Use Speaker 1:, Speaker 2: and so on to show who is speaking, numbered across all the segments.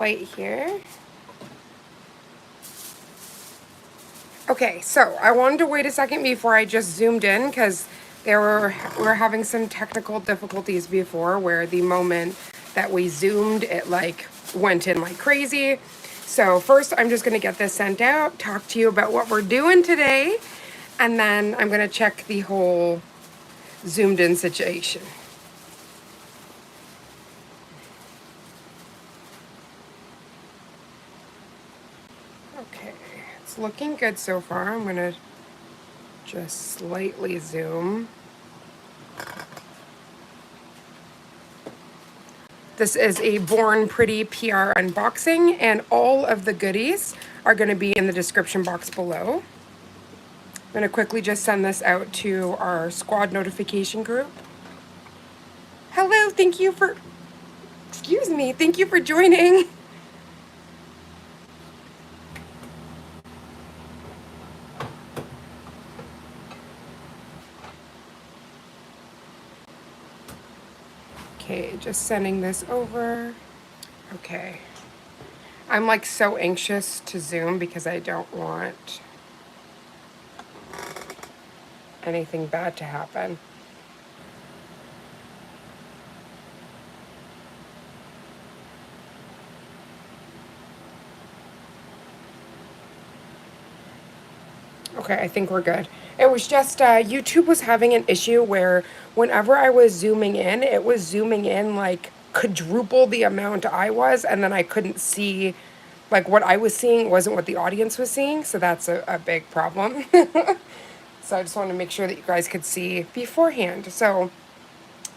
Speaker 1: Light here. Okay, so I wanted to wait a second before I just zoomed in because we're having some technical difficulties before where the moment that we zoomed, it like went in like crazy. So first I'm just gonna get this sent out, talk to you about what we're doing today, and then I'm gonna check the whole zoomed in situation. Okay, it's looking good so far. I'm gonna just slightly zoom. This is a Born Pretty PR unboxing, and all of the goodies are going to be in the description box below. I'm going to quickly just send this out to our squad notification group. Hello, thank you for joining. Okay, just sending this over. Okay. I'm like so anxious to zoom because I don't want anything bad to happen. Okay, I think we're good. It was just YouTube was having an issue where whenever I was zooming in, it was zooming in like quadruple the amount I was, and then I couldn't see, like what I was seeing wasn't what the audience was seeing, so that's a big problem. So I just wanted to make sure that you guys could see beforehand. So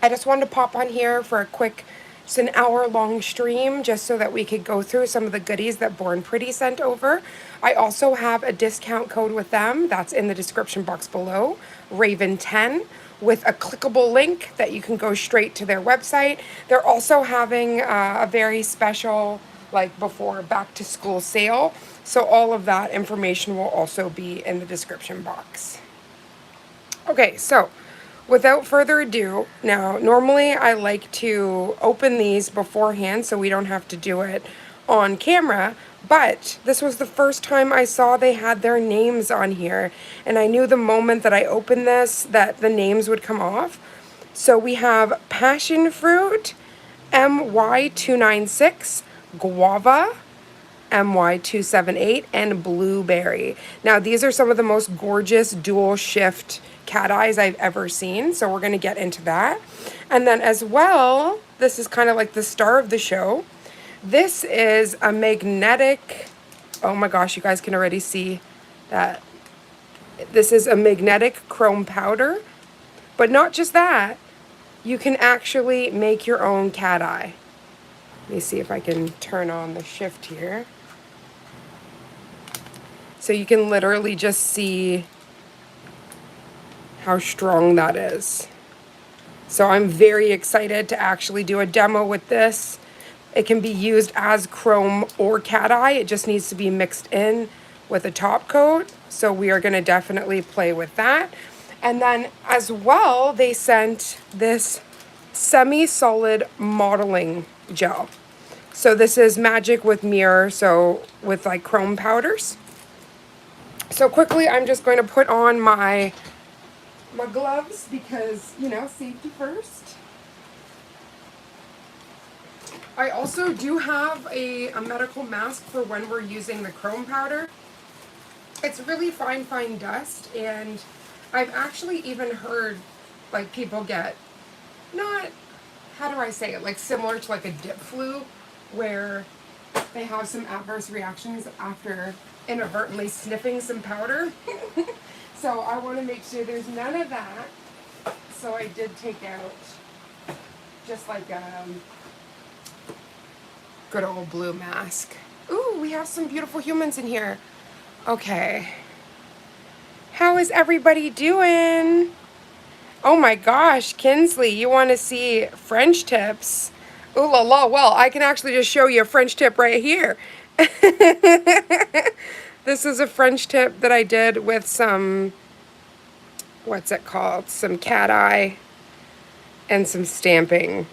Speaker 1: I just wanted to pop on here for a quick, just an hour-long stream, just so that we could go through some of the goodies that Born Pretty sent over. I also have a discount code with them that's in the description box below, Raven10, with a clickable link that you can go straight to their website. They're also having a very special, like before back to school sale. So all of that information will also be in the description box. Okay, so without further ado, now normally I like to open these beforehand so we don't have to do it on camera, but this was the first time I saw they had their names on here, and I knew the moment that I opened this that the names would come off. So we have Passion Fruit, MY296, Guava, MY278, and Blueberry. Now these are some of the most gorgeous dual shift cat eyes I've ever seen, so we're going to get into that. And then as well, this is kind of like the star of the show. This is a magnetic, oh my gosh, you guys can already see that. This is a magnetic chrome powder, but not just that, you can actually make your own cat eye. Let me see if I can turn on the shift here. So you can literally just see how strong that is. So I'm very excited to actually do a demo with this. It can be used as chrome or cat eye. It just needs to be mixed in with a top coat. So we are going to definitely play with that. And then as well, they sent this semi-solid modeling gel. So this is magic with mirror, so with like chrome powders. So quickly, I'm just going to put on my gloves because, you know, safety first. I also do have a medical mask for when we're using the chrome powder. It's really fine dust, and I've actually even heard like people get, not, how do I say it, like similar to like a dip flu, where they have some adverse reactions after inadvertently sniffing some powder. So I want to make sure there's none of that. So I did take out just like a good old blue mask. Ooh, we have some beautiful humans in here. Okay. How is everybody doing? Oh my gosh, Kinsley, you want to see French tips? Ooh la la, well, I can actually just show you a French tip right here. This is a French tip that I did with some, what's it called? Some cat eye and some stamping.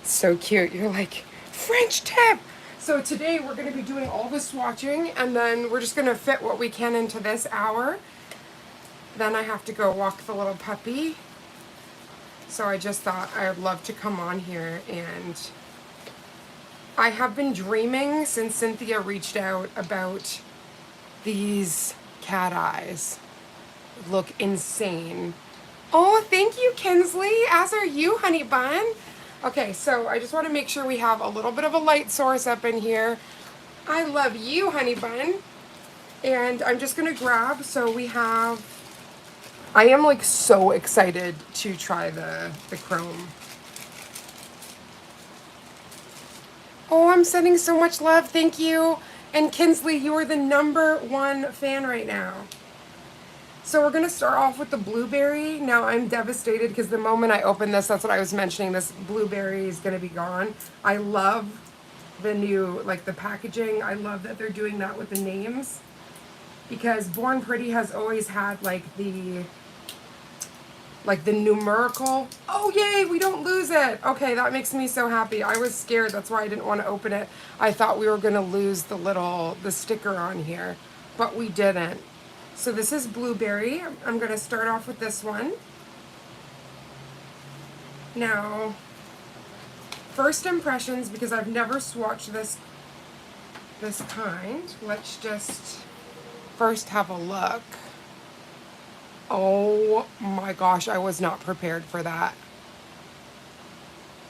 Speaker 1: That's so cute. You're like, French tip. So today we're going to be doing all the swatching, and then we're just going to fit what we can into this hour. Then I have to go walk the little puppy. So I just thought I would love to come on here, and I have been dreaming since Cynthia reached out about these cat eyes. Look insane. Oh, thank you, Kinsley. As are you, honey bun. Okay, so I just want to make sure we have a little bit of a light source up in here. I love you, honey bun. And I'm just going to grab, so we have, I am like so excited to try the chrome. Oh, I'm sending so much love. Thank you. And Kinsley, you are the #1 fan right now. So we're going to start off with the blueberry. Now I'm devastated because the moment I open this, that's what I was mentioning, this blueberry is going to be gone. I love the new, like the packaging. I love that they're doing that with the names, because Born Pretty has always had like the numerical. Oh yay, we don't lose it. Okay, that makes me so happy. I was scared, that's why I didn't want to open it. I thought we were going to lose the sticker on here, but we didn't. So this is blueberry. I'm going to start off with this one. Now, first impressions, because I've never swatched this kind. Let's just first have a look. Oh my gosh, I was not prepared for that.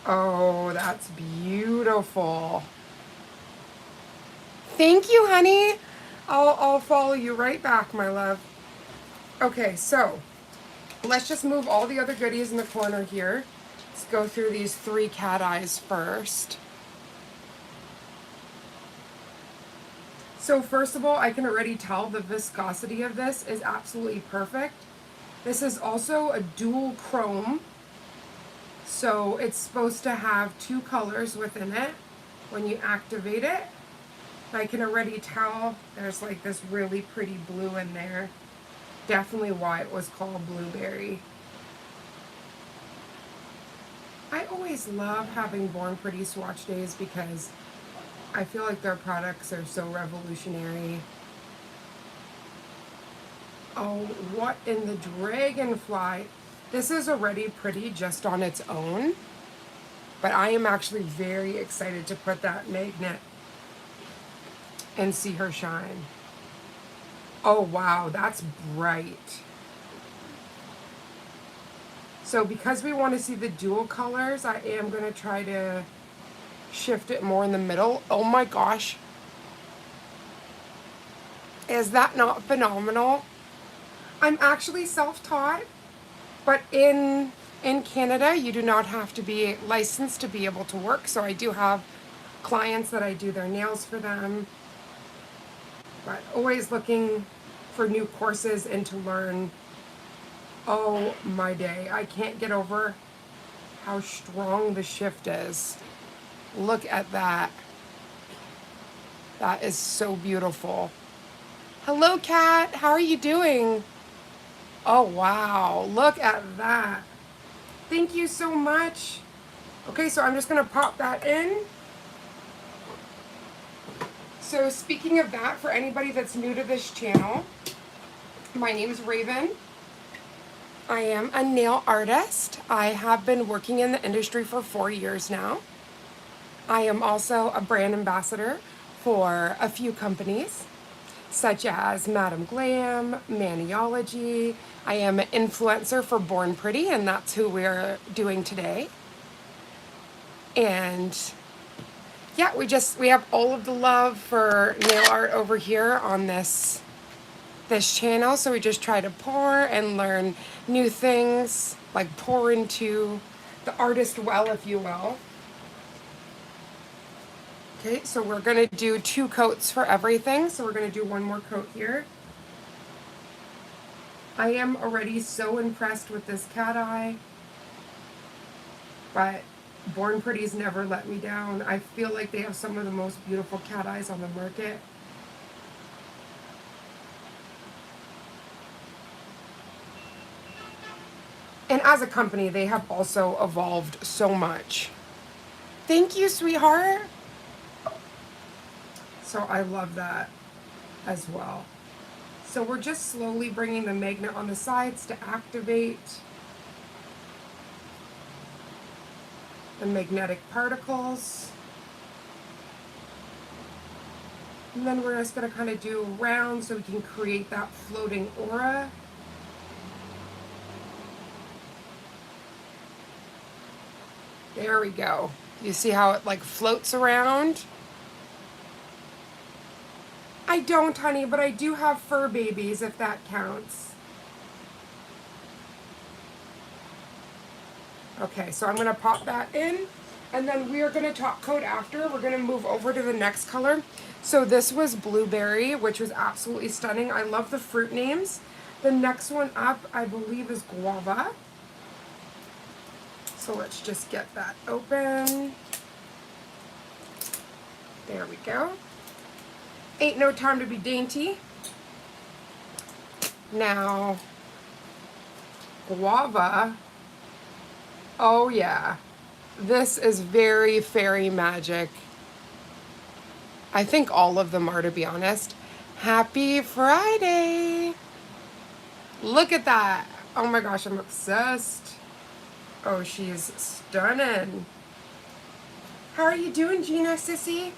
Speaker 1: Oh, that's beautiful. Thank you, honey. I'll follow you right back, my love. Okay, so let's just move all the other goodies in the corner here. Let's go through these 3 cat eyes first. So first of all, I can already tell the viscosity of this is absolutely perfect. This is also a dual chrome, so it's supposed to have 2 colors within it when you activate it. I can already tell there's like this really pretty blue in there. Definitely why it was called blueberry. I always love having Born Pretty swatch days because I feel like their products are so revolutionary. Oh, what in the dragonfly? This is already pretty just on its own, but I am actually very excited to put that magnet and see her shine. Oh wow, that's bright. So because we want to see the dual colors, I am going to try to shift it more in the middle. Oh my gosh. Is that not phenomenal? I'm actually self-taught, but in Canada, you do not have to be licensed to be able to work. So I do have clients that I do their nails for them. But always looking for new courses and to learn. Oh my day. I can't get over how strong the shift is. Look at that. That is so beautiful. Hello, Kat. How are you doing? Oh, wow. Look at that. Thank you so much. Okay, so I'm just going to pop that in. So speaking of that, for anybody that's new to this channel, my name's Raven. I am a nail artist. I have been working in the industry for 4 years now. I am also a brand ambassador for a few companies, such as Madam Glam, Maniology. I am an influencer for Born Pretty, and that's who we're doing today. And yeah, we have all of the love for nail art over here on this channel. So we just try to pour and learn new things, like pour into the artist well, if you will. Okay, so we're gonna do 2 coats for everything. So we're gonna do 1 more coat here. I am already so impressed with this cat eye, but Born Pretty's never let me down. I feel like they have some of the most beautiful cat eyes on the market. And as a company, they have also evolved so much. thank you, sweetheart. So I love that as well. So we're just slowly bringing the magnet on the sides to activate the magnetic particles. And then we're just going to kind of do around so we can create that floating aura. There we go. You see how it like floats around? I don't, honey, but I do have fur babies, if that counts. Okay, so I'm going to pop that in, and then we are going to top coat after. We're going to move over to the next color. So this was blueberry, which was absolutely stunning. I love the fruit names. The next one up, I believe, is guava. So let's just get that open. There we go. Ain't no time to be dainty. Now, guava. Oh yeah, this is very fairy magic. I think all of them are, to be honest. Happy Friday! Look at that. Oh my gosh, I'm obsessed. Oh, she's stunning. How are you doing, Gina, sissy?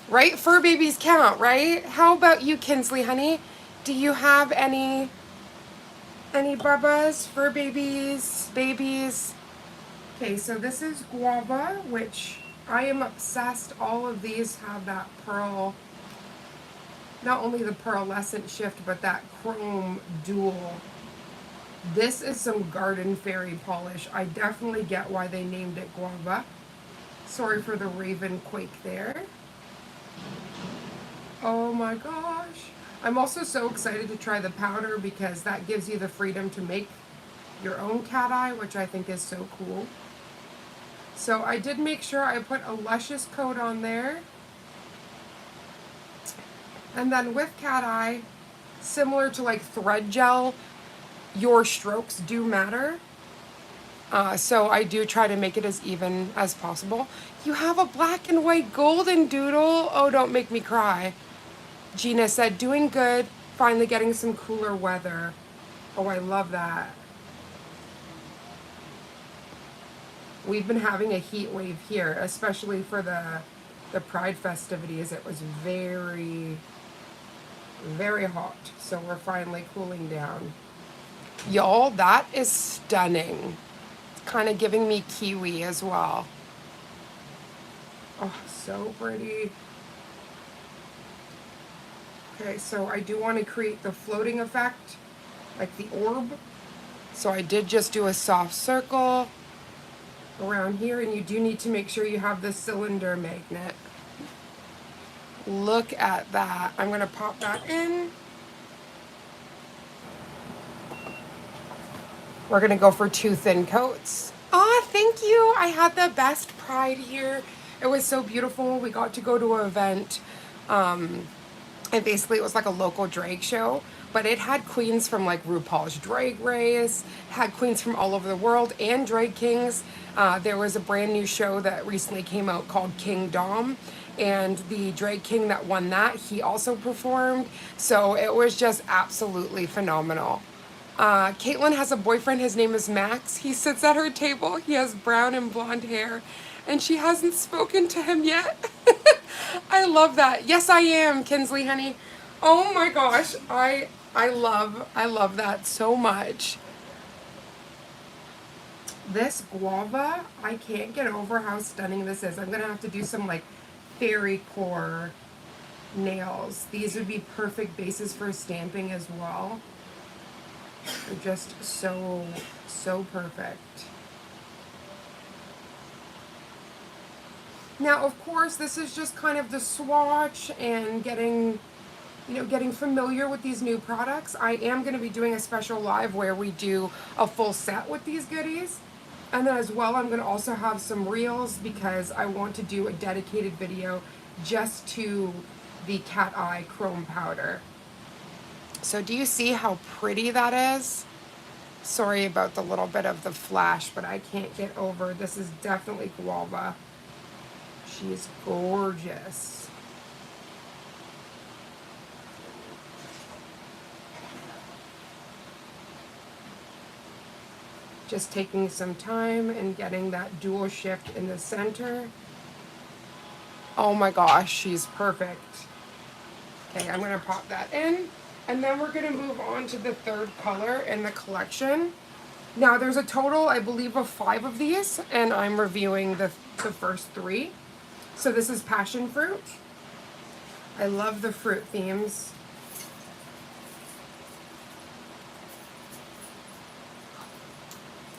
Speaker 1: Right? Fur babies count, right? How about you, Kinsley, honey? Do you have any bubbas, fur babies, babies? Okay, so this is guava, which I am obsessed. All of these have that pearl, not only the pearlescent shift, but that chrome dual. This is some garden fairy polish. I definitely get why they named it guava. Sorry for the raven quake there. Oh my gosh. I'm also so excited to try the powder because that gives you the freedom to make your own cat eye, which I think is so cool. So I did make sure I put a luscious coat on there. And then with cat eye, similar to like thread gel, your strokes do matter. So I do try to make it as even as possible. You have a black and white golden doodle. Oh, don't make me cry. Gina said, doing good, finally getting some cooler weather. Oh, I love that. We've been having a heat wave here, especially for the Pride festivities. It was very, very hot. So we're finally cooling down. Y'all, that is stunning. It's kind of giving me kiwi as well. Oh, so pretty. Okay, so I do want to create the floating effect, like the orb. So I did just do a soft circle around here, and you do need to make sure you have the cylinder magnet. Look at that. I'm going to pop that in. We're going to go for 2 thin coats. Ah, thank you. I had the best Pride here. It was so beautiful. We got to go to an event. And basically it was like a local drag show, but it had queens from like RuPaul's Drag Race, had queens from all over the world, and drag kings. There was a brand new show that recently came out called King Dom, and the drag king that won that, he also performed. So it was just absolutely phenomenal. Caitlin has a boyfriend. His name is Max. He sits at her table. He has brown and blonde hair, and she hasn't spoken to him yet. I love that. Yes, I am, Kinsley, honey. Oh my gosh, I love that so much. This guava, I can't get over how stunning this is. I'm gonna have to do some like fairy core nails. These would be perfect bases for stamping as well. They're just so perfect. Now, of course, this is just kind of the swatch and getting familiar with these new products. I am going to be doing a special live where we do a full set with these goodies. And then as well, I'm going to also have some reels because I want to do a dedicated video just to the cat eye chrome powder. So do you see how pretty that is? Sorry about the little bit of the flash, but I can't get over. This is definitely Guava. She's gorgeous. Just taking some time and getting that dual shift in the center. Oh my gosh, she's perfect. Okay, I'm gonna pop that in. And then we're gonna move on to the third color in the collection. Now there's a total, I believe, of 5 of these, and I'm reviewing the first 3. So this is passion fruit. I love the fruit themes.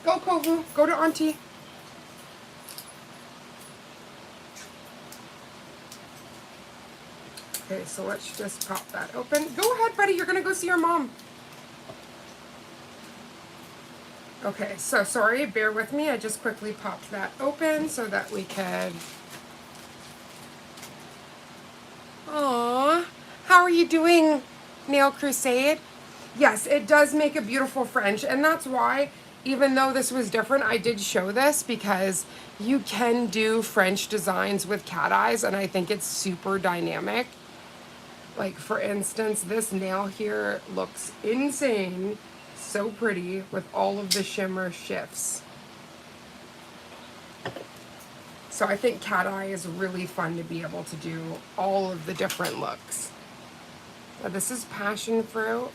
Speaker 1: Go, Kovu. Go to Auntie. Okay, so let's just pop that open. Go ahead, buddy. You're going to go see your mom. Okay, so sorry. Bear with me. I just quickly popped that open so that we could... Aww. How are you doing, Nail Crusade? Yes, it does make a beautiful French, and that's why, even though this was different, I did show this because you can do French designs with cat eyes, and I think it's super dynamic. Like, for instance, this nail here looks insane, so pretty, with all of the shimmer shifts. So I think cat eye is really fun to be able to do all of the different looks. Now, this is passion fruit.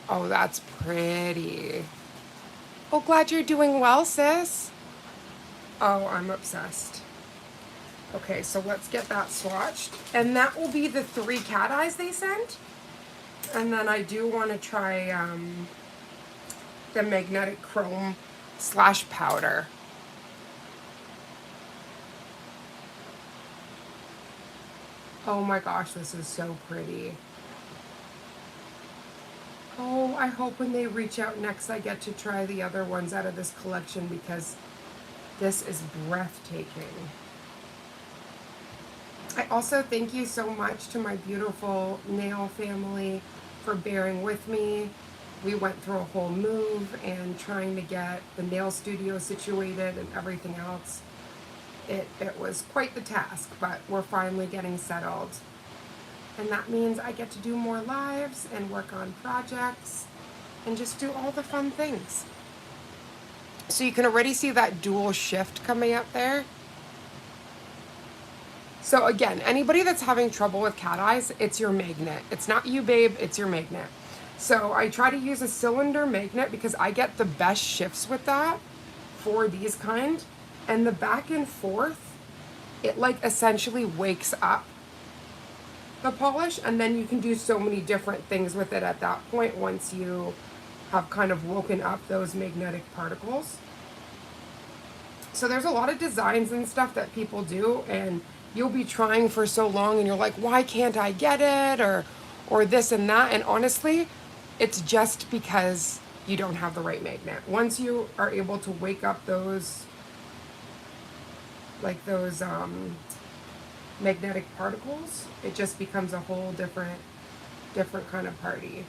Speaker 1: Oh, that's pretty. Oh, glad you're doing well, sis. Oh, I'm obsessed. Okay, so let's get that swatched. And that will be the 3 cat eyes they sent. And then I do want to try the magnetic chrome / powder. Oh my gosh, this is so pretty. Oh, I hope when they reach out next I get to try the other ones out of this collection because this is breathtaking. I also thank you so much to my beautiful nail family for bearing with me. We went through a whole move and trying to get the nail studio situated and everything else. It was quite the task, but we're finally getting settled. And that means I get to do more lives and work on projects and just do all the fun things. So you can already see that dual shift coming up there. So again, anybody that's having trouble with cat eyes, it's your magnet. It's not you, babe, it's your magnet. So I try to use a cylinder magnet because I get the best shifts with that for these kind. And the back and forth, it like essentially wakes up the polish, and then you can do so many different things with it at that point once you have kind of woken up those magnetic particles. So there's a lot of designs and stuff that people do, and you'll be trying for so long and you're like, why can't I get it, or this and that, and honestly, it's just because you don't have the right magnet. Once you are able to wake up those magnetic particles, it just becomes a whole different kind of party.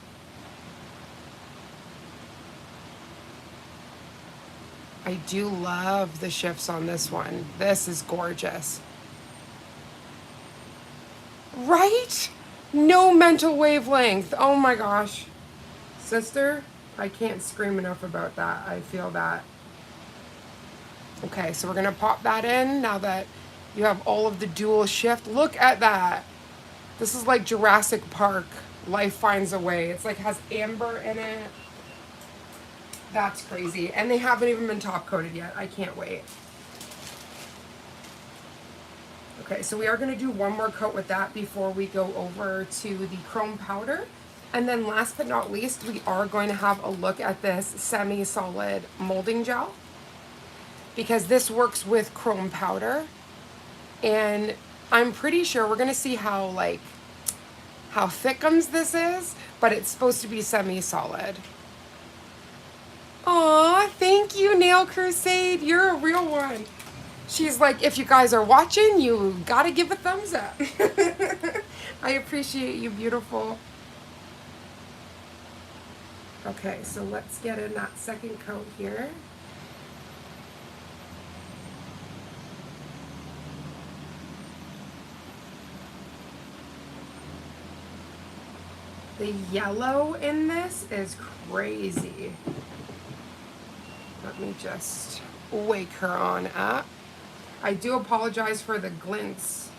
Speaker 1: I do love the shifts on this one. This is gorgeous. Right? No mental wavelength. Oh my gosh. Sister, I can't scream enough about that. I feel that. Okay, so we're gonna pop that in now that you have all of the dual shift. Look at that. This is like Jurassic Park. Life finds a way. It's like has amber in it. That's crazy. And they haven't even been top coated yet. I can't wait. Okay, so we are gonna do one more coat with that before we go over to the chrome powder. And then last but not least, we are going to have a look at this semi-solid molding gel, because this works with chrome powder, and I'm pretty sure we're gonna see how thickums this is, but it's supposed to be semi-solid. Aw, thank you, Nail Crusade. You're a real one. She's like, if you guys are watching, you gotta give a thumbs up. I appreciate you, beautiful. Okay, so let's get in that second coat here. The yellow in this is crazy. Let me just wake her on up. I do apologize for the glints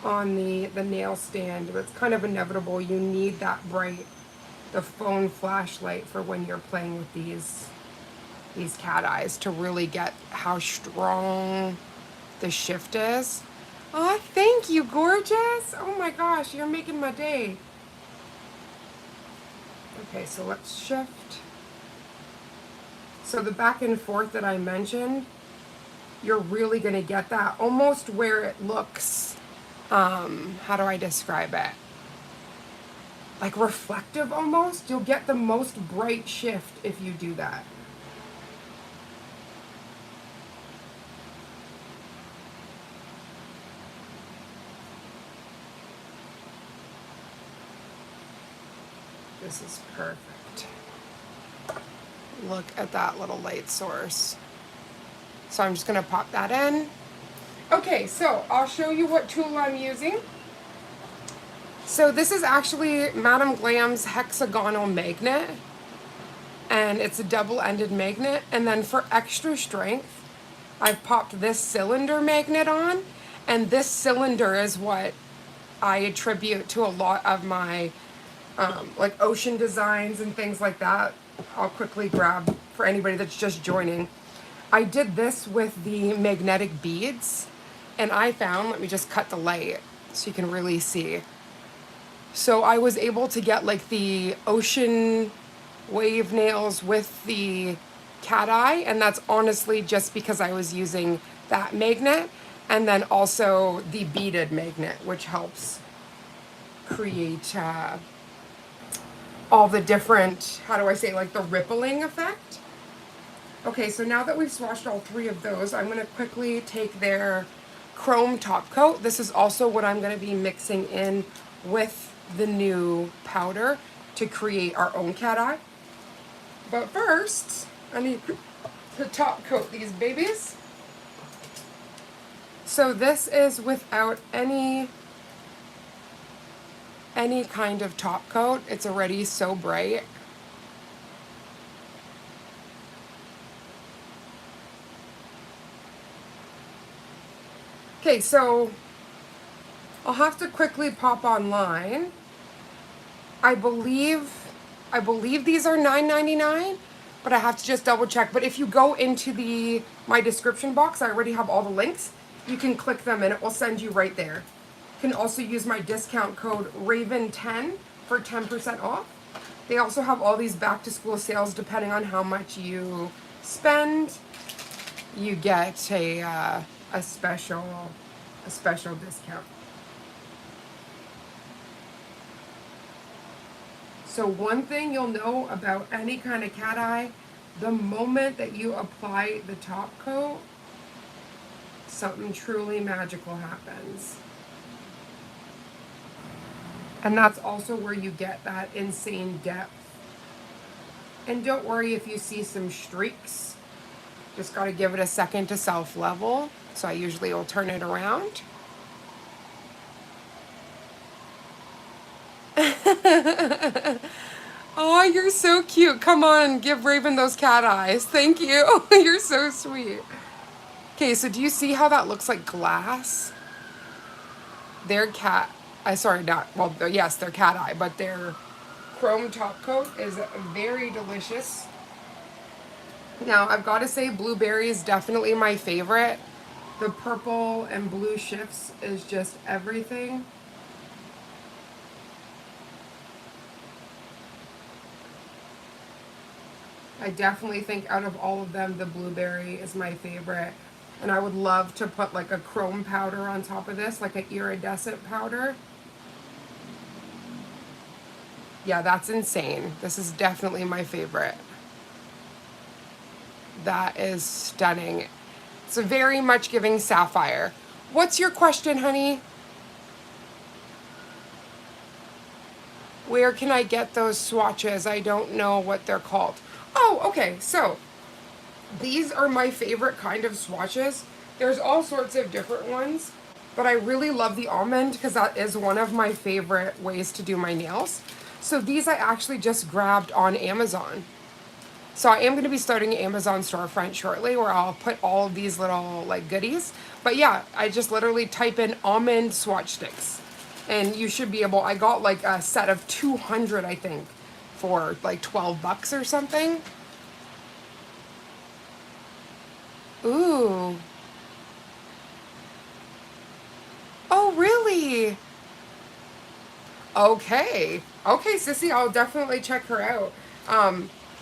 Speaker 1: on the nail stand, but it's kind of inevitable. You need that bright, the phone flashlight for when you're playing with these cat eyes to really get how strong the shift is. Oh, thank you, gorgeous. Oh my gosh, you're making my day. Okay, so let's shift. So the back and forth that I mentioned, you're really going to get that almost where it looks, how do I describe it? Like reflective almost. You'll get the most bright shift if you do that. This is perfect. Look at that little light source. So I'm just gonna pop that in. Okay, so I'll show you what tool I'm using. So this is actually Madame Glam's hexagonal magnet, and it's a double-ended magnet. And then for extra strength, I've popped this cylinder magnet on, and this cylinder is what I attribute to a lot of my like ocean designs and things like that. I'll quickly grab for anybody that's just joining. I did this with the magnetic beads, and I found, let me just cut the light so you can really see. So I was able to get like the ocean wave nails with the cat eye, and that's honestly just because I was using that magnet, and then also the beaded magnet, which helps create all the different, how do I say, like the rippling effect. Okay, so now that we've swatched all three of those, I'm gonna quickly take their chrome top coat. This is also what I'm gonna be mixing in with the new powder to create our own cat eye. But first, I need to top coat these babies. So this is without any kind of top coat. It's already so bright. Okay, so I'll have to quickly pop online. I believe these are $9.99, but I have to just double check. But if you go into my description box, I already have all the links. You can click them and it will send you right there. You can also use my discount code RAVEN10 for 10% off. They also have all these back to school sales. Depending on how much you spend, you get a special discount. So one thing you'll know about any kind of cat eye, the moment that you apply the top coat, something truly magical happens. And that's also where you get that insane depth. And don't worry if you see some streaks. Just got to give it a second to self-level. So I usually will turn it around. Oh, you're so cute. Come on, give Raven those cat eyes. Thank you. You're so sweet. Okay, so do you see how that looks like glass? Their cat, sorry, not, well, yes, their cat eye, but their chrome top coat is very delicious. Now, I've got to say blueberry is definitely my favorite. The purple and blue shifts is just everything. I definitely think out of all of them, the blueberry is my favorite. And I would love to put like a chrome powder on top of this, like an iridescent powder. Yeah, that's insane. This is definitely my favorite. That is stunning. It's very much giving sapphire. What's your question, honey? Where can I get those swatches? I don't know what they're called. Oh, okay, so these are my favorite kind of swatches. There's all sorts of different ones, but I really love the almond because that is one of my favorite ways to do my nails. So these I actually just grabbed on Amazon. So I am going to be starting an Amazon storefront shortly where I'll put all of these little like goodies. But yeah, I just literally type in almond swatch sticks. And you should be able, I got like a set of 200, I think, for like 12 bucks or something. Ooh. Oh, really? Okay. Okay, Sissy, I'll definitely check her out.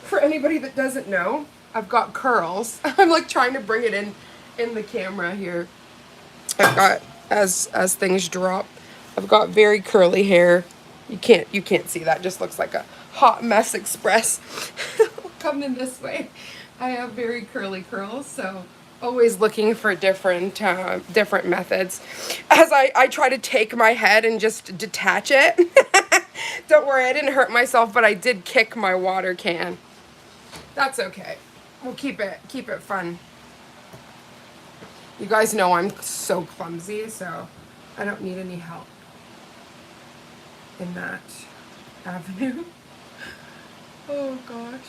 Speaker 1: For anybody that doesn't know, I've got curls. I'm like trying to bring it in the camera here. I've got as things drop, I've got very curly hair. You can't see that. Just looks like a hot mess express. Coming this way. I have very curly curls, so always looking for different different methods. As I try to take my head and just detach it. Don't worry, I didn't hurt myself, but I did kick my water can. That's okay. We'll keep it fun. You guys know I'm so clumsy, so I don't need any help in that avenue. Oh gosh.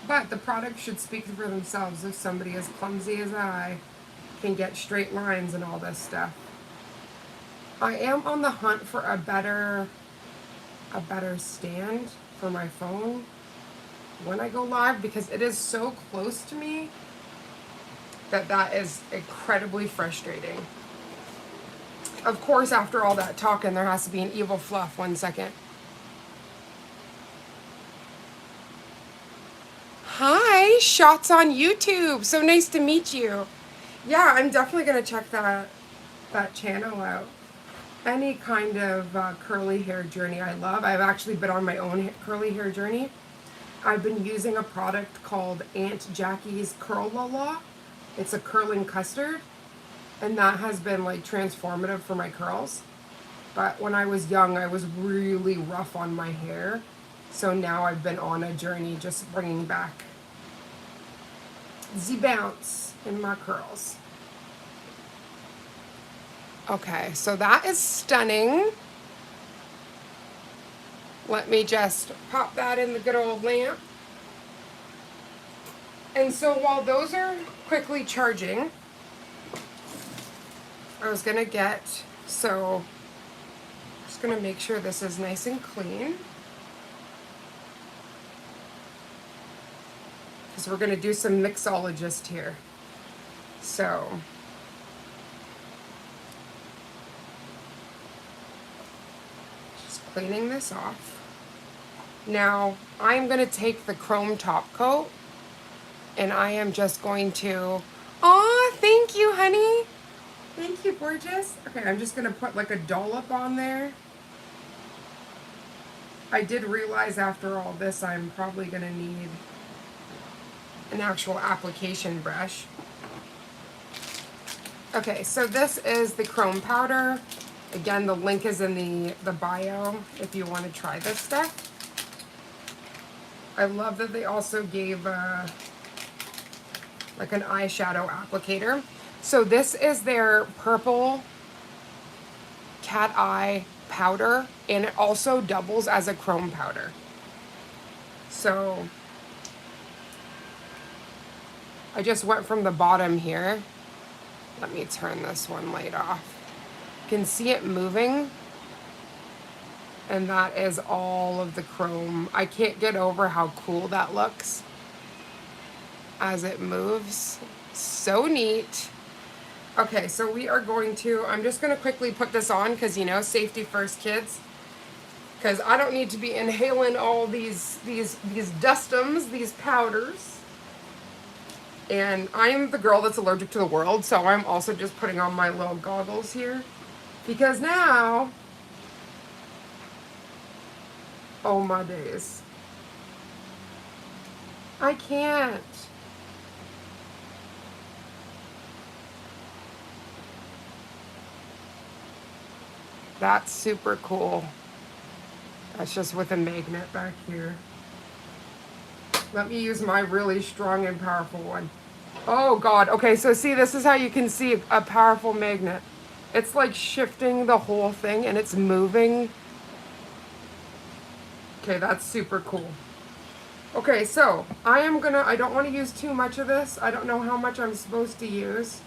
Speaker 1: But the product should speak for themselves. If somebody as clumsy as I can get straight lines and all this stuff. I am on the hunt for a better stand for my phone when I go live, because it is so close to me that is incredibly frustrating. Of course, after all that talking, there has to be an evil fluff. 1 second. Hi, Shots on YouTube. So nice to meet you. Yeah, I'm definitely going to check that channel out. Any kind of curly hair journey I love. I've actually been on my own curly hair journey. I've been using a product called Aunt Jackie's Curl La La. It's a curling custard, and that has been like transformative for my curls. But when I was young, I was really rough on my hair. So now I've been on a journey just bringing back the bounce in my curls. Okay, so that is stunning. Let me just pop that in the good old lamp. And so while those are quickly charging, I was gonna just gonna make sure this is nice and clean. Because we're gonna do some mixologist here. So, just cleaning this off. Now, I'm going to take the chrome top coat, and I am just going to, aw, thank you, honey. Thank you, gorgeous. Okay, I'm just going to put like a dollop on there. I did realize after all this, I'm probably going to need an actual application brush. Okay, so this is the chrome powder. Again, the link is in the bio if you want to try this stuff. I love that they also gave like an eyeshadow applicator. So this is their purple cat eye powder, and it also doubles as a chrome powder. So I just went from the bottom here. Let me turn this one light off. You can see it moving. And that is all of the chrome. I can't get over how cool that looks as it moves. So neat. Okay, so we are going to, I'm just going to quickly put this on because, you know, safety first, kids. Because I don't need to be inhaling all these dustums, these powders. And I am the girl that's allergic to the world, so I'm also just putting on my little goggles here. Because now, oh my days, I can't. That's super cool. That's just with a magnet back here. Let me use my really strong and powerful one. Oh God, okay, so see, this is how you can see a powerful magnet. It's like shifting the whole thing and it's moving. Okay, that's super cool. Okay, so I don't want to use too much of this. I don't know how much I'm supposed to use.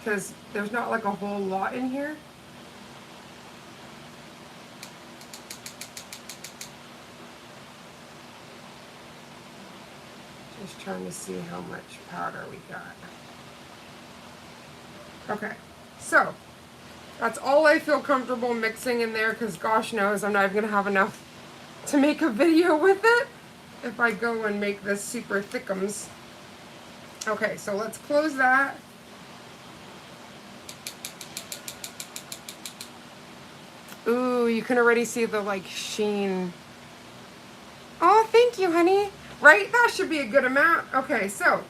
Speaker 1: Because there's not like a whole lot in here. Just trying to see how much powder we got. Okay, so that's all I feel comfortable mixing in there because gosh knows I'm not even gonna have enough to make a video with it if I go and make this super thickums. Okay, so let's close that. Ooh, you can already see the like sheen. Oh, thank you, honey. Right, that should be a good amount. Okay, so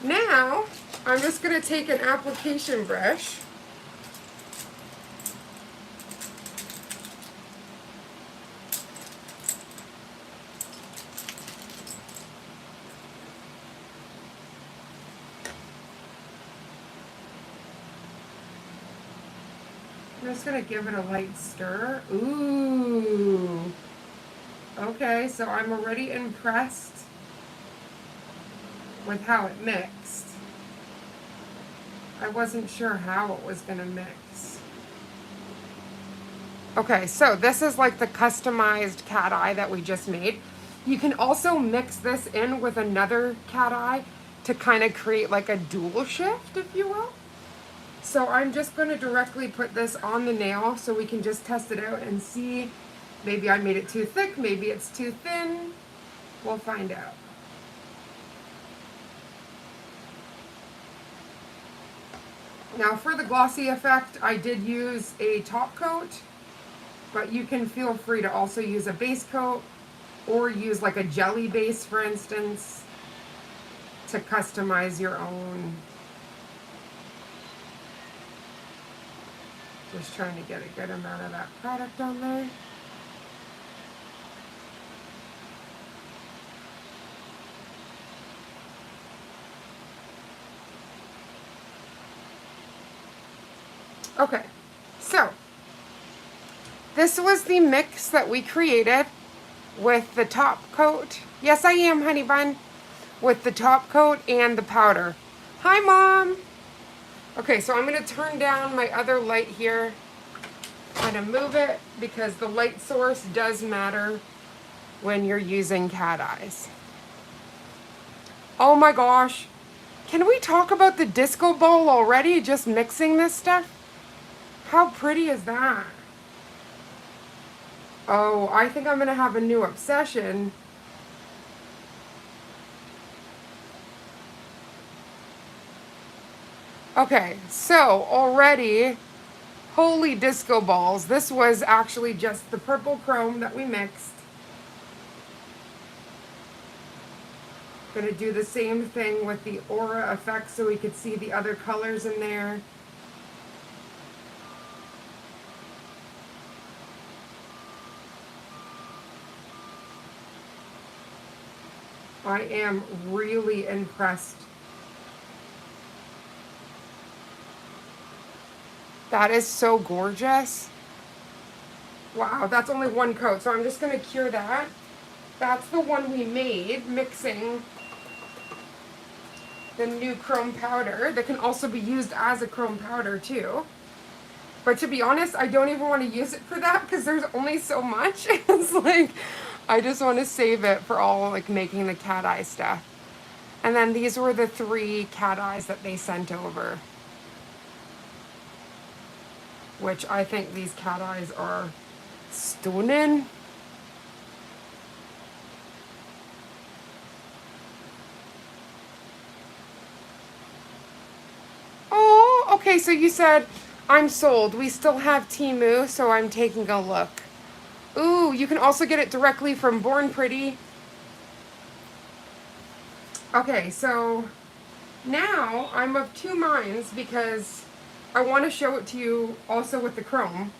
Speaker 1: now I'm just gonna take an application brush. I'm just gonna give it a light stir. Ooh. Okay, so I'm already impressed with how it mixed. I wasn't sure how it was gonna mix. Okay, so this is like the customized cat eye that we just made. You can also mix this in with another cat eye to kind of create like a dual shift, if you will. So I'm just going to directly put this on the nail so we can just test it out and see. Maybe I made it too thick, maybe it's too thin. We'll find out. Now for the glossy effect, I did use a top coat, but you can feel free to also use a base coat or use like a jelly base, for instance, to customize your own. Just trying to get a good amount of that product on there. Okay, so this was the mix that we created with the top coat. Yes, I am, honey bun. With the top coat and the powder. Hi, Mom. Okay, so I'm going to turn down my other light here. I'm going to move it because the light source does matter when you're using cat eyes. Oh my gosh. Can we talk about the disco ball already? Just mixing this stuff? How pretty is that? Oh, I think I'm going to have a new obsession. Okay, so already, holy disco balls. This was actually just the purple chrome that we mixed. Gonna do the same thing with the aura effect so we could see the other colors in there. I am really impressed. That is so gorgeous. Wow, that's only one coat, so I'm just gonna cure that. That's the one we made, mixing the new chrome powder that can also be used as a chrome powder too. But to be honest, I don't even want to use it for that because there's only so much. It's like, I just want to save it for all like making the cat eye stuff. And then these were the 3 cat eyes that they sent over. Which I think these cat eyes are stunning. Oh, okay, so you said, I'm sold. We still have Temu, so I'm taking a look. Ooh, you can also get it directly from Born Pretty. Okay, so Now I'm of two minds because I want to show it to you also with the chrome,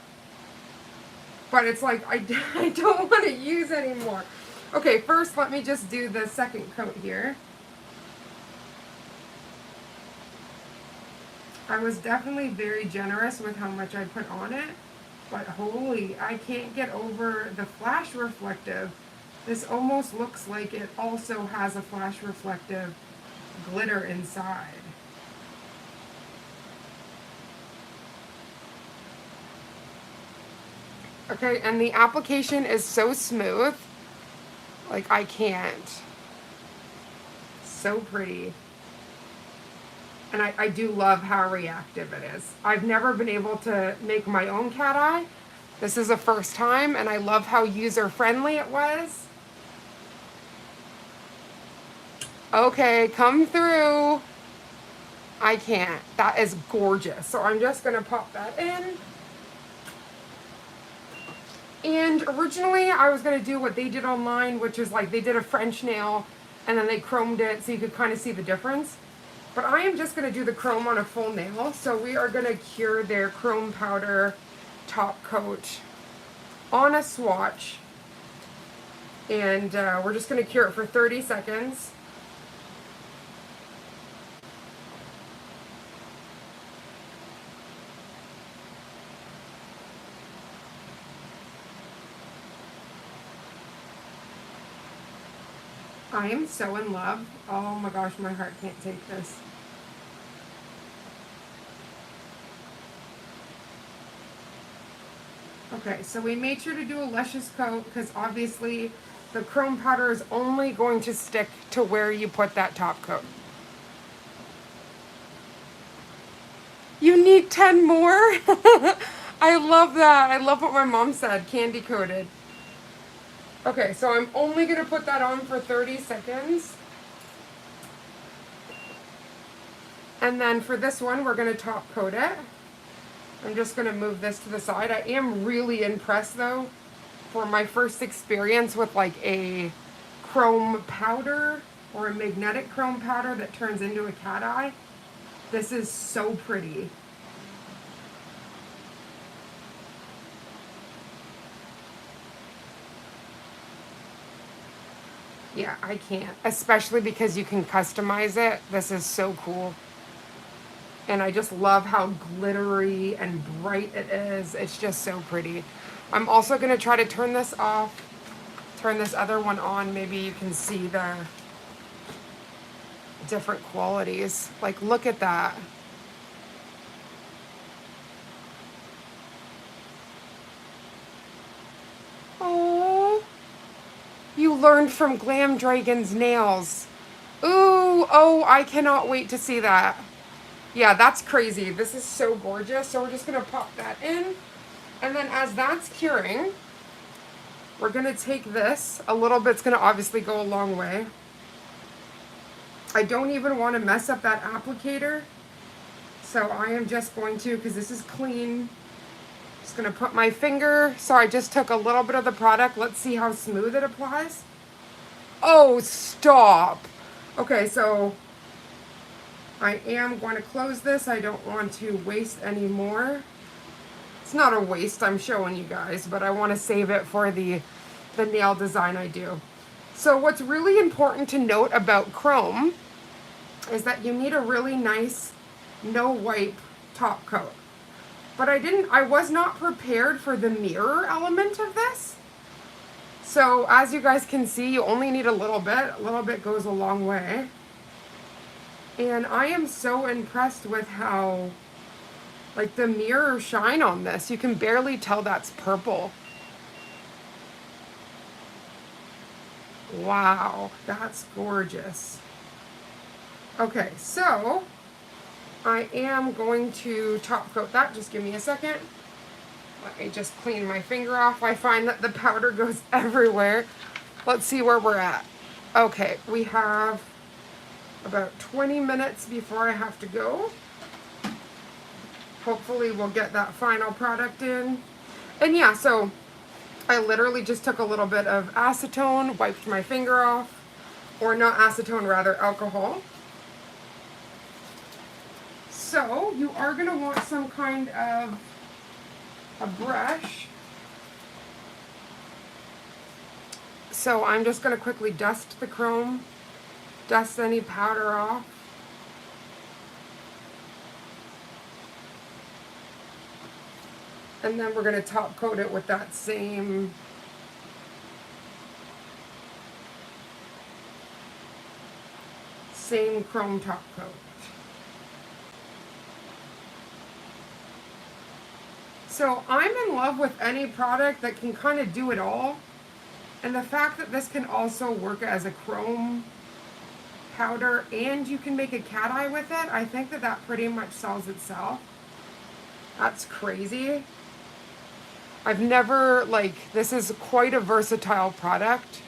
Speaker 1: but it's like I don't want to use anymore. Okay, first let me just do the second coat here. I was definitely very generous with how much I put on it, but holy, I can't get over the flash reflective. This almost looks like it also has a flash reflective glitter inside. Okay, and the application is so smooth, like I can't. So pretty. And I do love how reactive it is. I've never been able to make my own cat eye. This is the first time, and I love how user-friendly it was. Okay, come through. I can't. That is gorgeous. So I'm just gonna pop that in. And originally I was gonna do what they did online, which is like they did a French nail and then they chromed it so you could kind of see the difference. But I am just gonna do the chrome on a full nail. So we are gonna cure their chrome powder top coat on a swatch. And we're just gonna cure it for 30 seconds. I am so in love. Oh my gosh, my heart can't take this. Okay, so we made sure to do a luscious coat because obviously the chrome powder is only going to stick to where you put that top coat. You need 10 more? I love that. I love what my mom said, candy coated. Okay, so I'm only going to put that on for 30 seconds. And then for this one, we're going to top coat it. I'm just going to move this to the side. I am really impressed though for my first experience with like a chrome powder or a magnetic chrome powder that turns into a cat eye. This is so pretty. Yeah, I can't. Especially because you can customize it. This is so cool. And I just love how glittery and bright it is. It's just so pretty. I'm also going to try to turn this off, turn this other one on. Maybe you can see the different qualities. Like, look at that. Oh, you learned from Glam Dragon's nails. Ooh, oh, I cannot wait to see that. Yeah, that's crazy. This is so gorgeous. So we're just going to pop that in. And then as that's curing, we're going to take this. A little bit's going to obviously go a long way. I don't even want to mess up that applicator. So I am just going to, because this is clean, just going to put my finger. So I just took a little bit of the product. Let's see how smooth it applies. Oh, stop. Okay, so I am going to close this. I don't want to waste any more. It's not a waste, I'm showing you guys, but I want to save it for the nail design I do. So what's really important to note about chrome is that you need a really nice no wipe top coat. But I was not prepared for the mirror element of this. So as you guys can see, you only need a little bit. A little bit goes a long way. And I am so impressed with how, like, the mirror shine on this. You can barely tell that's purple. Wow, that's gorgeous. Okay, so I am going to top coat that. Just give me a second. Let me just clean my finger off. I find that the powder goes everywhere. Let's see where we're at. Okay, we have about 20 minutes before I have to go. Hopefully we'll get that final product in. And yeah, so I literally just took a little bit of acetone, wiped my finger off, or not acetone, rather alcohol. So you are going to want some kind of a brush. So I'm just going to quickly dust the chrome, dust any powder off. And then we're going to top coat it with that same chrome top coat. So I'm in love with any product that can kind of do it all. And the fact that this can also work as a chrome powder and you can make a cat eye with it, I think that that pretty much sells itself. That's crazy. I've never, like, this is quite a versatile product.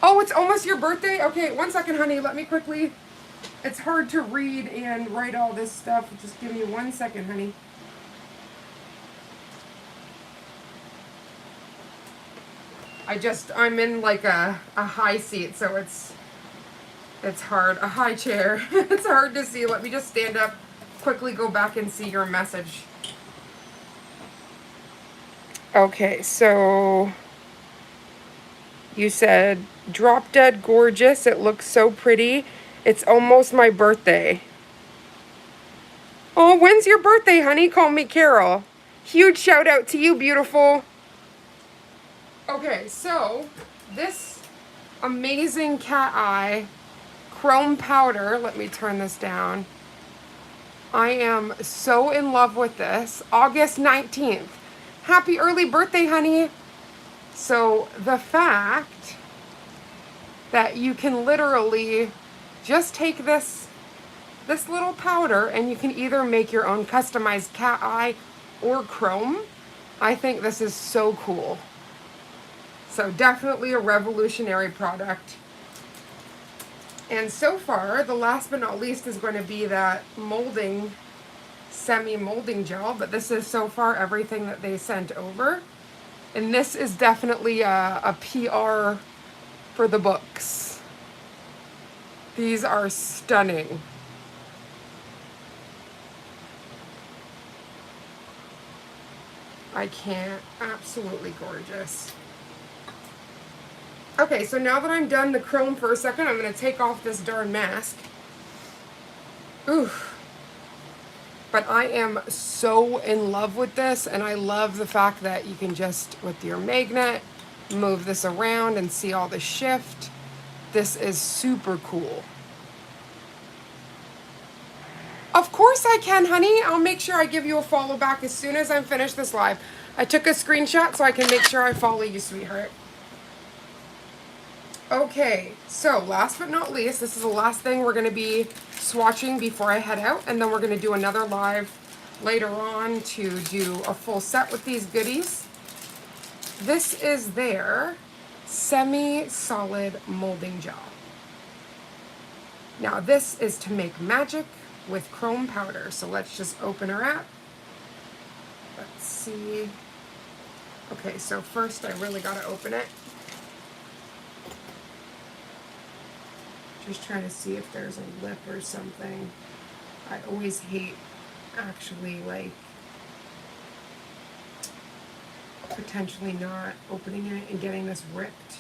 Speaker 1: Oh, it's almost your birthday? Okay, 1 second, honey. Let me quickly. It's hard to read and write all this stuff. Just give me 1 second, honey. I'm in like a high seat, so it's hard. A high chair. It's hard to see. Let me just stand up, quickly go back and see your message. Okay, so you said drop dead gorgeous. It looks so pretty. It's almost my birthday. Oh, when's your birthday, honey? Call me Carol. Huge shout out to you, beautiful. Okay, so this amazing cat eye chrome powder, let me turn this down. I am so in love with this. August 19th. Happy early birthday, honey. So the fact that you can literally just take this little powder and you can either make your own customized cat eye or chrome, I think this is so cool. So definitely a revolutionary product. And so far, the last but not least is going to be that molding, semi-molding gel, but this is so far everything that they sent over. And this is definitely a PR for the books. These are stunning. I can't. Absolutely gorgeous. Okay, so now that I'm done the chrome for a second, I'm going to take off this darn mask. Oof. But I am so in love with this, and I love the fact that you can just, with your magnet, move this around and see all the shift. This is super cool. Of course I can, honey. I'll make sure I give you a follow back as soon as I'm finished this live. I took a screenshot so I can make sure I follow you, sweetheart. Okay, so last but not least, this is the last thing we're going to be swatching before I head out, and then we're going to do another live later on to do a full set with these goodies. This is their semi-solid molding gel. Now this is to make magic with chrome powder, so let's just open her up. Let's see. Okay, so first I really got to open it. Just trying to see if there's a lip or something. I always hate actually like potentially not opening it and getting this ripped.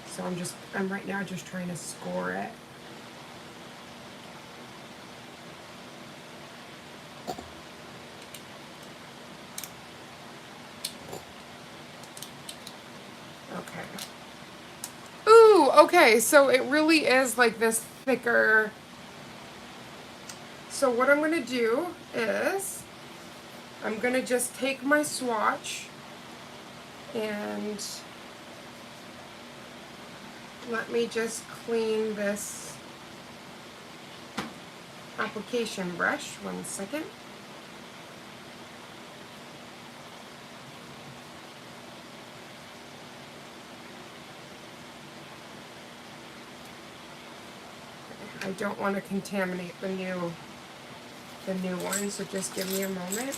Speaker 1: So I'm right now just trying to score it. Okay. Ooh, okay, so it really is like this thicker. So what I'm going to do is I'm going to just take my swatch and let me just clean this application brush. 1 second. I don't want to contaminate the new one, so just give me a moment.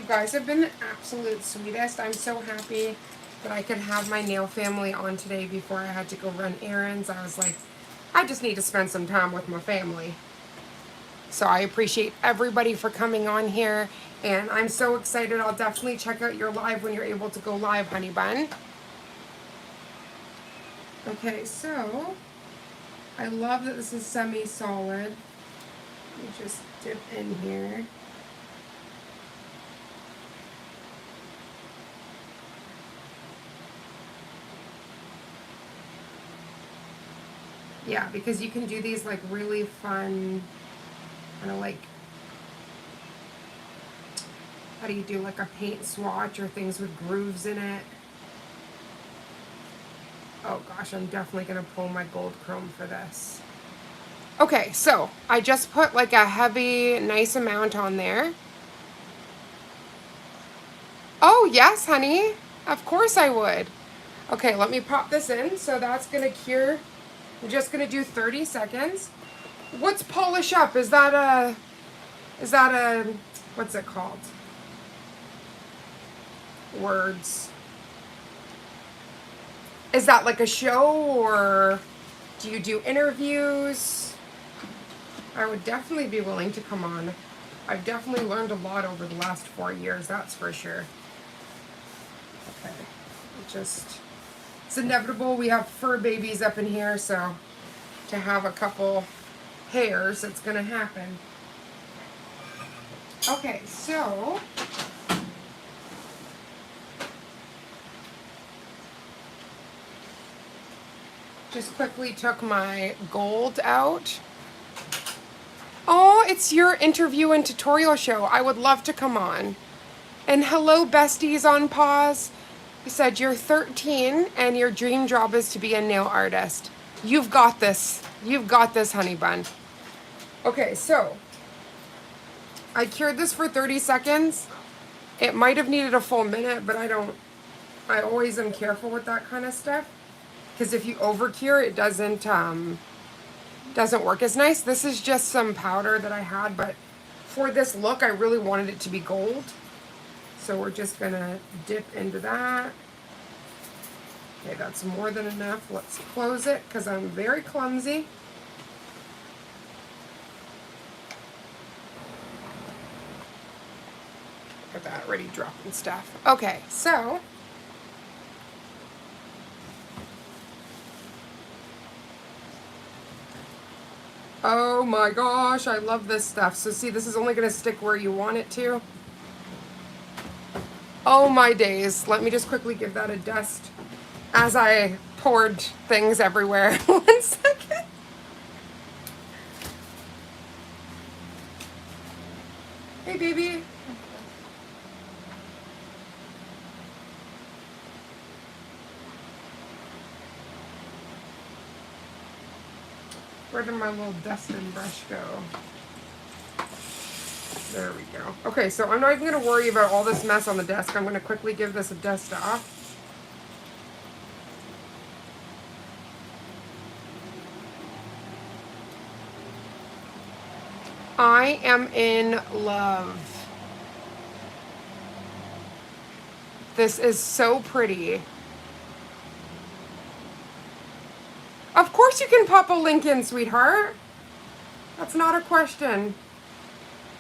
Speaker 1: guys have been the absolute sweetest. I'm so happy that I could have my nail family on today before I had to go run errands. I was like, I just need to spend some time with my family. So I appreciate everybody for coming on here, and I'm so excited. I'll definitely check out your live when you're able to go live, honey bun. Okay, so I love that this is semi-solid. Let me just dip in here. Yeah, because you can do these like really fun, kind of like, how do you do like a paint swatch or things with grooves in it? Oh gosh, I'm definitely gonna pull my gold chrome for this. Okay, so I just put like a heavy, nice amount on there. Oh yes, honey, of course I would. Okay, let me pop this in. So that's gonna cure. I'm just gonna do 30 seconds. What's polish up? Is that a, what's it called? Words. Is that like a show, or do you do interviews? I would definitely be willing to come on. I've definitely learned a lot over the last 4 years, that's for sure. Okay, it's inevitable. We have fur babies up in here, so to have a couple hairs, it's gonna happen. Okay, so just quickly took my gold out. Oh, it's your interview and tutorial show. I would love to come on. And hello, besties on pause. You said you're 13 and your dream job is to be a nail artist. You've got this. You've got this, honey bun. Okay, so I cured this for 30 seconds. It might have needed a full minute, but I always am careful with that kind of stuff. Because if you over cure, it doesn't work as nice. This is just some powder that I had, but for this look, I really wanted it to be gold. So we're just gonna dip into that. Okay, that's more than enough. Let's close it because I'm very clumsy. Look at that, already dropping stuff. Okay, so oh my gosh, I love this stuff. So see, this is only gonna stick where you want it to. Oh my days. Let me just quickly give that a dust as I poured things everywhere. 1 second. Hey, baby. Where did my little dusting brush go? There we go. Okay, so I'm not even going to worry about all this mess on the desk. I'm going to quickly give this a dust off. I am in love. This is so pretty. Of course you can pop a link in, sweetheart. That's not a question.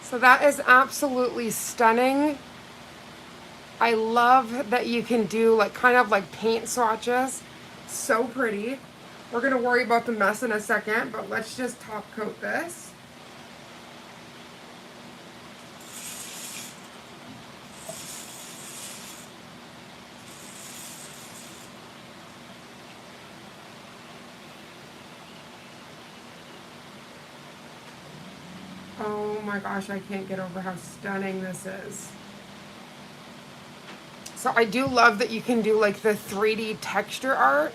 Speaker 1: So that is absolutely stunning. I love that you can do like kind of like paint swatches. So pretty. We're gonna worry about the mess in a second, but let's just top coat this. Oh my gosh, I can't get over how stunning this is. So I do love that you can do like the 3D texture art.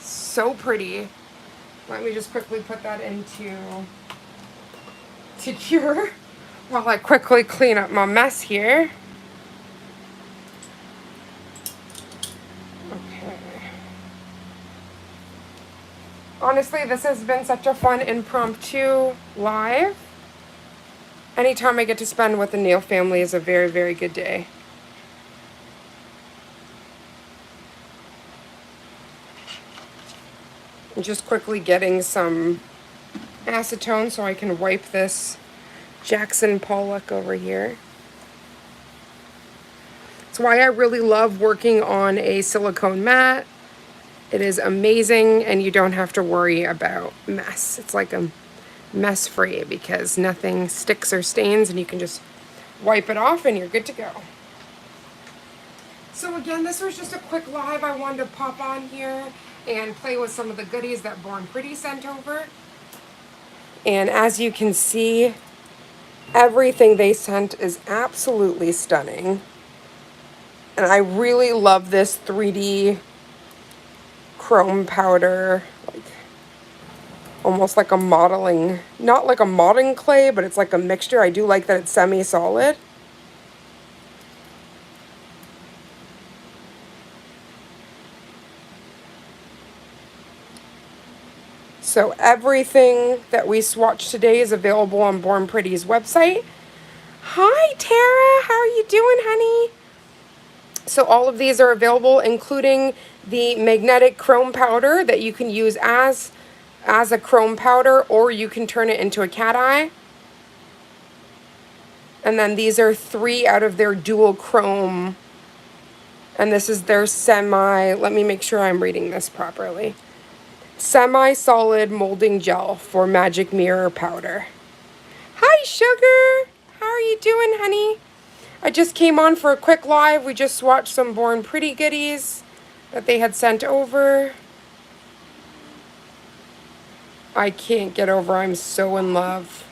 Speaker 1: So pretty. Let me just quickly put that into to cure while I quickly clean up my mess here. Okay. Honestly, this has been such a fun impromptu live. Anytime I get to spend with the nail family is a very, very good day. I'm just quickly getting some acetone so I can wipe this Jackson Pollock over here. It's why I really love working on a silicone mat. It is amazing, and you don't have to worry about mess. It's like a mess free because nothing sticks or stains, and you can just wipe it off and you're good to go. So again, this was just a quick live. I wanted to pop on here and play with some of the goodies that Born Pretty sent over. And as you can see, everything they sent is absolutely stunning. And I really love this 3D chrome powder, like almost like a modeling, not like a modeling clay, but it's like a mixture. I do like that it's semi-solid. So everything that we swatched today is available on Born Pretty's website. Hi Tara, how are you doing, honey? So all of these are available, including the magnetic chrome powder that you can use as a chrome powder, or you can turn it into a cat eye. And then these are 3 out of their dual chrome. And this is their let me make sure I'm reading this properly. Semi-solid molding gel for magic mirror powder. Hi, Sugar. How are you doing, honey? I just came on for a quick live. We just swatched some Born Pretty goodies that they had sent over. I can't get over, I'm so in love.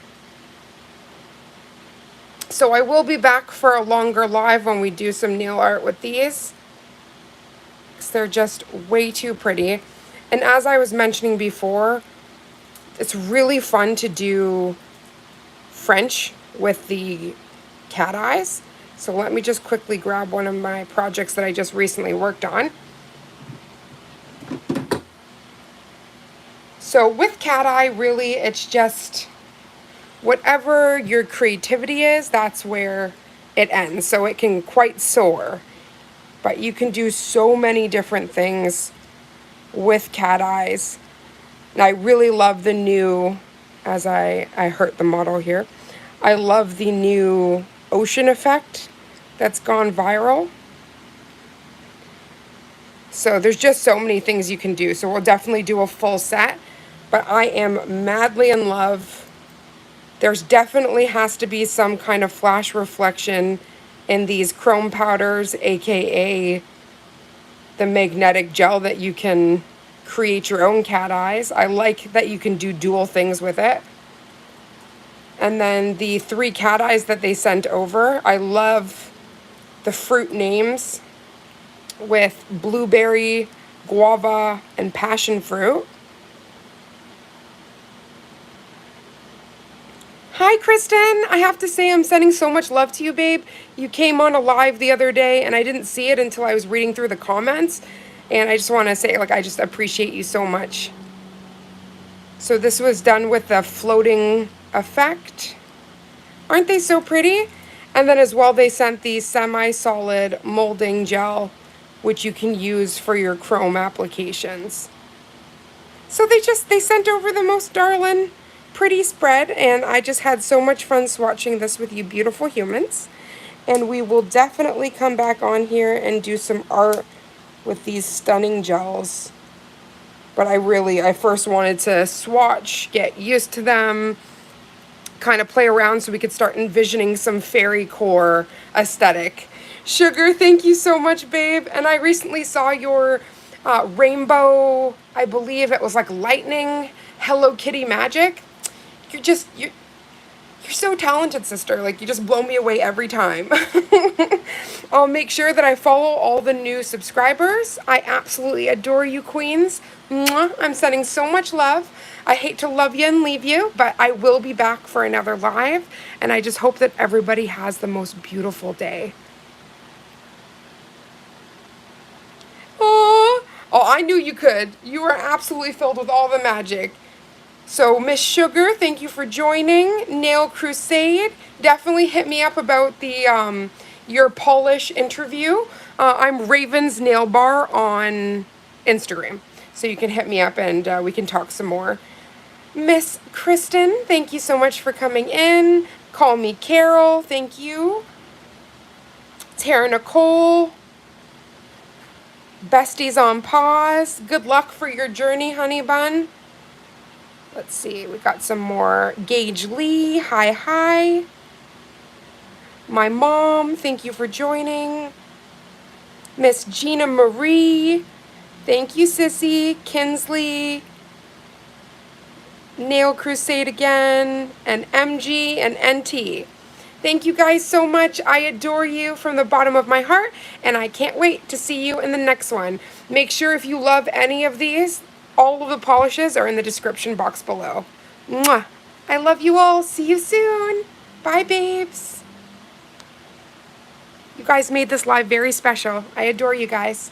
Speaker 1: So I will be back for a longer live when we do some nail art with these, because they're just way too pretty. And as I was mentioning before, it's really fun to do French with the cat eyes. So let me just quickly grab one of my projects that I just recently worked on. So with cat eye, really, it's just whatever your creativity is, that's where it ends. So it can quite soar, but you can do so many different things with cat eyes. And I really love the new, as I hurt the model here, I love the new ocean effect that's gone viral. So there's just so many things you can do. So we'll definitely do a full set, but I am madly in love. There's definitely has to be some kind of flash reflection in these chrome powders, aka the magnetic gel that you can create your own cat eyes. I like that you can do dual things with it. And then the 3 cat eyes that they sent over, I love the fruit names with blueberry, guava, and passion fruit. Hi, Kristen. I have to say I'm sending so much love to you, babe. You came on a live the other day, and I didn't see it until I was reading through the comments. And I just want to say, like, I just appreciate you so much. So this was done with the floating effect. Aren't they so pretty? And then as well, they sent the semi-solid molding gel, which you can use for your chrome applications. So they sent over the most darling pretty spread, and I just had so much fun swatching this with you beautiful humans. And we will definitely come back on here and do some art with these stunning gels. But I first wanted to swatch, get used to them, kind of play around so we could start envisioning some fairy core aesthetic. Sugar, thank you so much, babe. And I recently saw your rainbow, I believe it was like lightning, Hello Kitty magic. You're so talented, sister. Like, you just blow me away every time. I'll make sure that I follow all the new subscribers. I absolutely adore you, queens. Mwah. I'm sending so much love. I hate to love you and leave you, but I will be back for another live, and I just hope that everybody has the most beautiful day. Oh, I knew you could. You are absolutely filled with all the magic. So Miss Sugar, thank you for joining. Nail Crusade, definitely hit me up about the your polish interview. I'm Raven's Nail Bar on Instagram, so you can hit me up and we can talk some more. Miss Kristen, thank you so much for coming in. Call me Carol, thank you. Tara Nicole, Besties on Pause, good luck for your journey, honey bun. Let's see, we got some more. Gage Lee, hi. My mom, thank you for joining. Miss Gina Marie, thank you, Sissy. Kinsley, Nail Crusade again, and MG and NT. Thank you guys so much. I adore you from the bottom of my heart, and I can't wait to see you in the next one. Make sure if you love any of these, all of the polishes are in the description box below. Mwah! I love you all. See you soon. Bye, babes. You guys made this live very special. I adore you guys.